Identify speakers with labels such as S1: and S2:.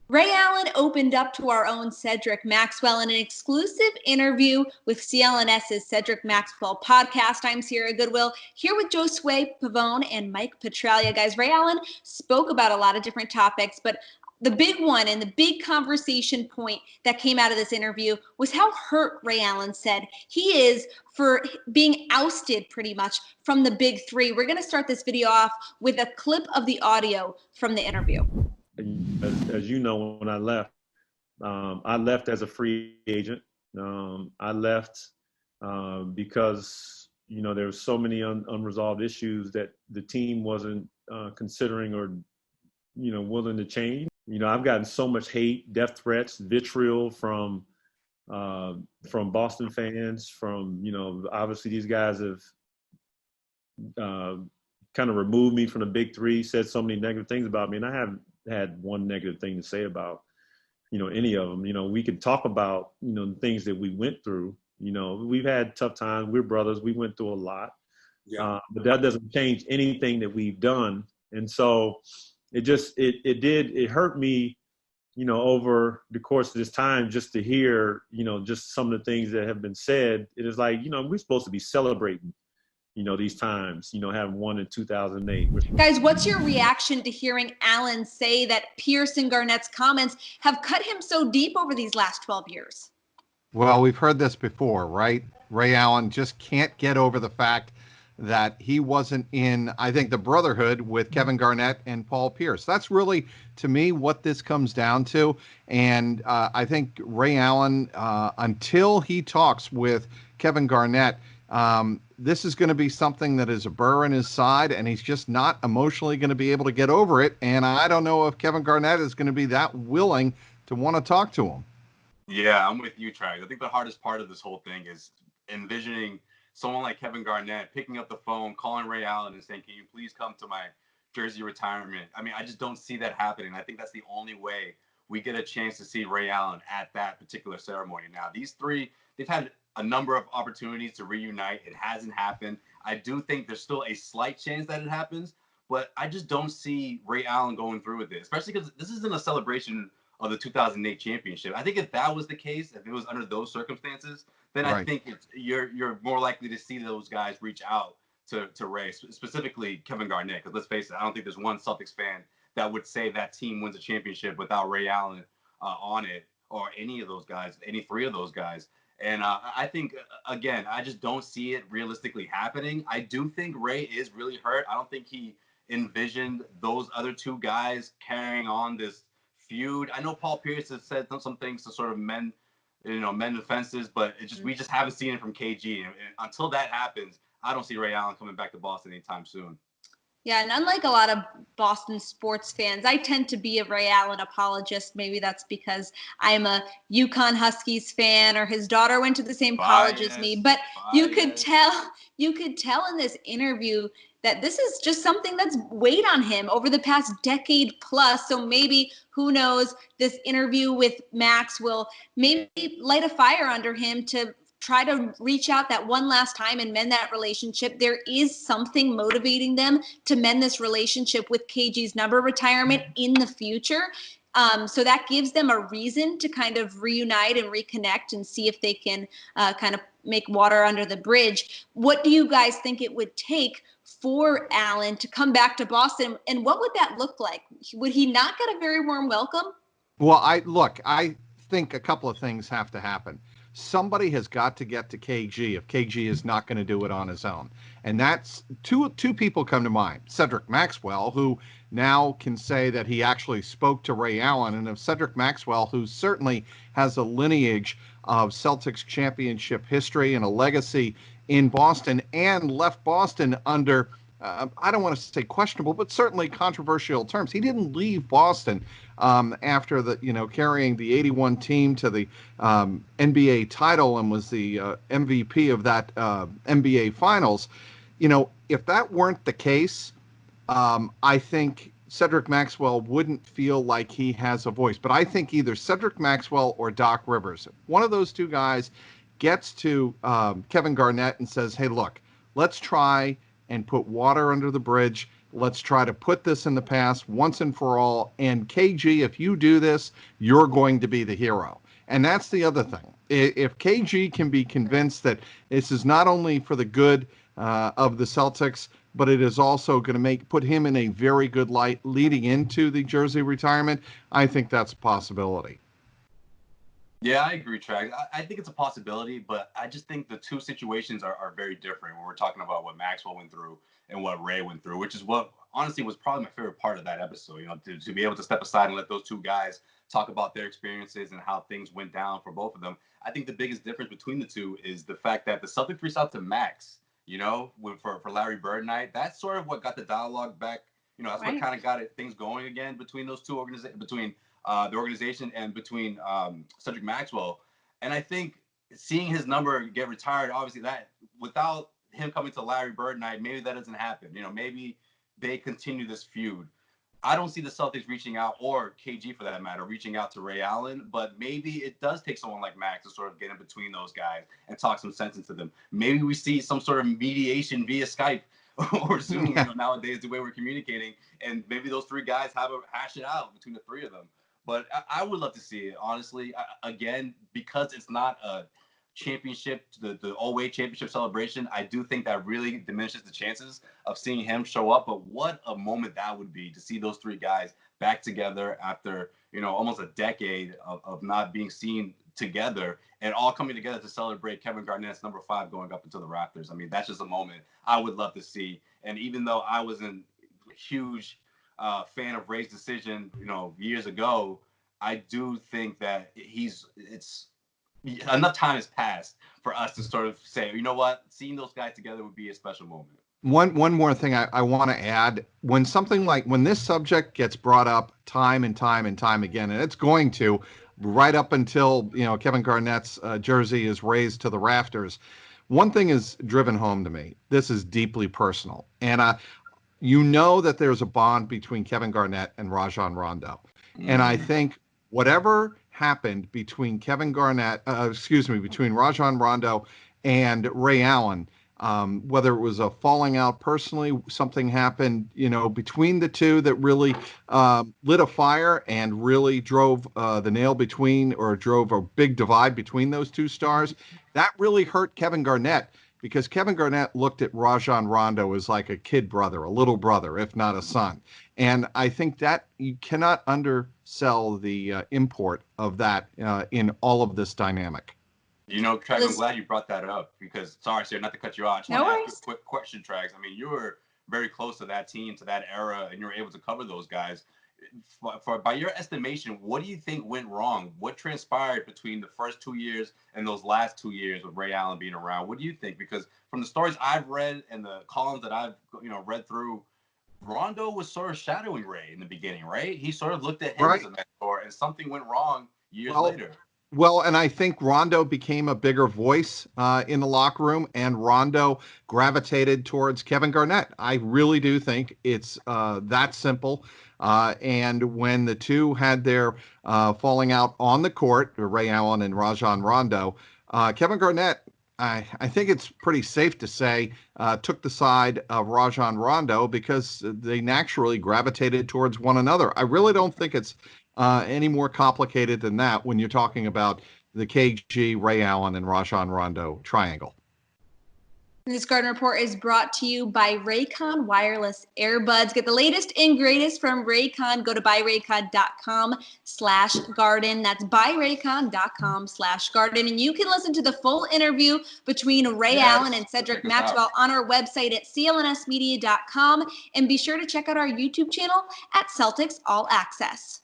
S1: Ray Allen opened up to our own Cedric Maxwell in an exclusive interview with CLNS's Cedric Maxwell podcast. I'm Sierra Goodwill, here with Josue, Pavon, and Mike Petraglia. Guys, Ray Allen spoke about a lot of different topics, but the big one and the big conversation point that came out of this interview was how hurt Ray Allen said he is for being ousted pretty much from the big three. We're going to start this video off with a clip of the audio from the interview.
S2: As you know, when I left as a free agent. I left because, there were so many unresolved issues that the team wasn't considering or, willing to change. I've gotten so much hate, death threats, vitriol from Boston fans, from, obviously these guys have kind of removed me from the big three, said so many negative things about me, and I haven't had one negative thing to say about, any of them. We could talk about, the things that we went through. We've had tough times. We're brothers. We went through a lot. Yeah. But that doesn't change anything that we've done. And so it hurt me, over the course of this time, just to hear, just some of the things that have been said. It is like, we're supposed to be celebrating, these times, having won in 2008.
S1: Guys, what's your reaction to hearing Allen say that Pierce and Garnett's comments have cut him so deep over these last 12 years?
S3: Well, we've heard this before, right? Ray Allen just can't get over the fact that he wasn't in, I think, the brotherhood with Kevin Garnett and Paul Pierce. That's really, to me, what this comes down to. And I think Ray Allen, until he talks with Kevin Garnett, this is going to be something that is a burr in his side, and he's just not emotionally going to be able to get over it. And I don't know if Kevin Garnett is going to be that willing to want to talk to him.
S4: Yeah, I'm with you, Travis. I think the hardest part of this whole thing is envisioning someone like Kevin Garnett picking up the phone, calling Ray Allen and saying, "Can you please come to my jersey retirement?" I mean, I just don't see that happening. I think that's the only way we get a chance to see Ray Allen at that particular ceremony. Now, these three, they've had a number of opportunities to reunite. It hasn't happened. I do think there's still a slight chance that it happens, but I just don't see Ray Allen going through with this, especially because this isn't a celebration of the 2008 championship. I think if that was the case, if it was under those circumstances, then right. I think you're more likely to see those guys reach out to Ray, specifically Kevin Garnett, because let's face it, I don't think there's one Celtics fan that would say that team wins a championship without Ray Allen on it, or any of those guys, any three of those guys. And I think, again, I just don't see it realistically happening. I do think Ray is really hurt. I don't think he envisioned those other two guys carrying on this feud. I know Paul Pierce has said some things to sort of mend the fences, but we just haven't seen it from KG. And until that happens, I don't see Ray Allen coming back to Boston anytime soon.
S1: Yeah, and unlike a lot of Boston sports fans, I tend to be a Ray Allen apologist. Maybe that's because I'm a UConn Huskies fan, or his daughter went to the same college as me. But you could tell in this interview that this is just something that's weighed on him over the past decade plus. So maybe, who knows, this interview with Max will maybe light a fire under him to try to reach out that one last time and mend that relationship. There is something motivating them to mend this relationship with KG's number retirement in the future. So that gives them a reason to kind of reunite and reconnect and see if they can kind of make water under the bridge. What do you guys think it would take for Allen to come back to Boston? And what would that look like? Would he not get a very warm welcome?
S3: Well, I think a couple of things have to happen. Somebody has got to get to KG if KG is not going to do it on his own. And that's two people come to mind. Cedric Maxwell, who now can say that he actually spoke to Ray Allen, and of Cedric Maxwell, who certainly has a lineage of Celtics championship history and a legacy in Boston, and left Boston under I don't want to say questionable, but certainly controversial terms. He didn't leave Boston after carrying the 81 team to the NBA title and was the MVP of that NBA Finals. If that weren't the case, I think Cedric Maxwell wouldn't feel like he has a voice. But I think either Cedric Maxwell or Doc Rivers, one of those two guys, gets to Kevin Garnett and says, "Hey, look, let's try and put water under the bridge. Let's try to put this in the past once and for all. And KG, if you do this, you're going to be the hero. And that's the other thing. If KG can be convinced that this is not only for the good of the Celtics, but it is also going to put him in a very good light leading into the jersey retirement, I think that's a possibility.
S4: Yeah, I agree, Trags. I think it's a possibility, but I just think the two situations are very different when we're talking about what Maxwell went through and what Ray went through, which is what honestly was probably my favorite part of that episode, you know, to be able to step aside and let those two guys talk about their experiences and how things went down for both of them. I think the biggest difference between the two is the fact that the Celtics reached out to Max, you know, for Larry Bird night. That's sort of what got the dialogue back. You know, that's what kind of got things going again between those two organizations, between the organization and between Cedric Maxwell. And I think seeing his number get retired, obviously that without him coming to Larry Bird night, maybe that doesn't happen. You know, maybe they continue this feud. I don't see the Celtics reaching out, or KG for that matter, reaching out to Ray Allen, but maybe it does take someone like Max to sort of get in between those guys and talk some sense into them. Maybe we see some sort of mediation via Skype or Zoom, you know, nowadays, the way we're communicating, and maybe those three guys hash it out between the three of them. But I would love to see it, honestly. Again, because it's not a championship, the all-way championship celebration, I do think that really diminishes the chances of seeing him show up. But what a moment that would be to see those three guys back together after, you know, almost a decade of not being seen together and all coming together to celebrate Kevin Garnett's number 5 going up into the Raptors. I mean, that's just a moment I would love to see. And even though I wasn't a huge fan of Ray's decision, you know, years ago, I do think that it's enough time has passed for us to sort of say, you know what, seeing those guys together would be a special moment.
S3: One more thing I want to add. When this subject gets brought up time and time and time again, and it's going to right up until, you know, Kevin Garnett's jersey is raised to the rafters, one thing is driven home to me. This is deeply personal. And you know that there's a bond between Kevin Garnett and Rajon Rondo. And I think whatever happened between between Rajon Rondo and Ray Allen, whether it was a falling out personally, something happened, you know, between the two that really lit a fire and really drove the nail between, or drove a big divide between those two stars, that really hurt Kevin Garnett, because Kevin Garnett looked at Rajon Rondo as like a kid brother, a little brother, if not a son. And I think that you cannot undersell the import of that in all of this dynamic.
S4: You know, Trags, I'm glad you brought that up, because, sorry, Sarah, not to cut you off. I just want to ask you a quick question, Trags. I mean, you were very close to that team, to that era, and you were able to cover those guys. By your estimation, what do you think went wrong? What transpired between the first 2 years and those last 2 years with Ray Allen being around? What do you think? Because from the stories I've read and the columns that I've, you know, read through, Rondo was sort of shadowing Ray in the beginning, right? He sort of looked at him as a mentor, and something went wrong years later.
S3: Well, and I think Rondo became a bigger voice in the locker room, and Rondo gravitated towards Kevin Garnett. I really do think it's that simple. And when the two had their falling out on the court, Ray Allen and Rajon Rondo, Kevin Garnett, I think it's pretty safe to say, took the side of Rajon Rondo because they naturally gravitated towards one another. I really don't think it's any more complicated than that when you're talking about the KG, Ray Allen, and Rajon Rondo triangle.
S1: This Garden Report is brought to you by Raycon Wireless Earbuds. Get the latest and greatest from Raycon. Go to buyraycon.com/garden. That's buyraycon.com/garden. And you can listen to the full interview between Ray Allen and Cedric Maxwell on our website at clnsmedia.com. And be sure to check out our YouTube channel at Celtics All Access.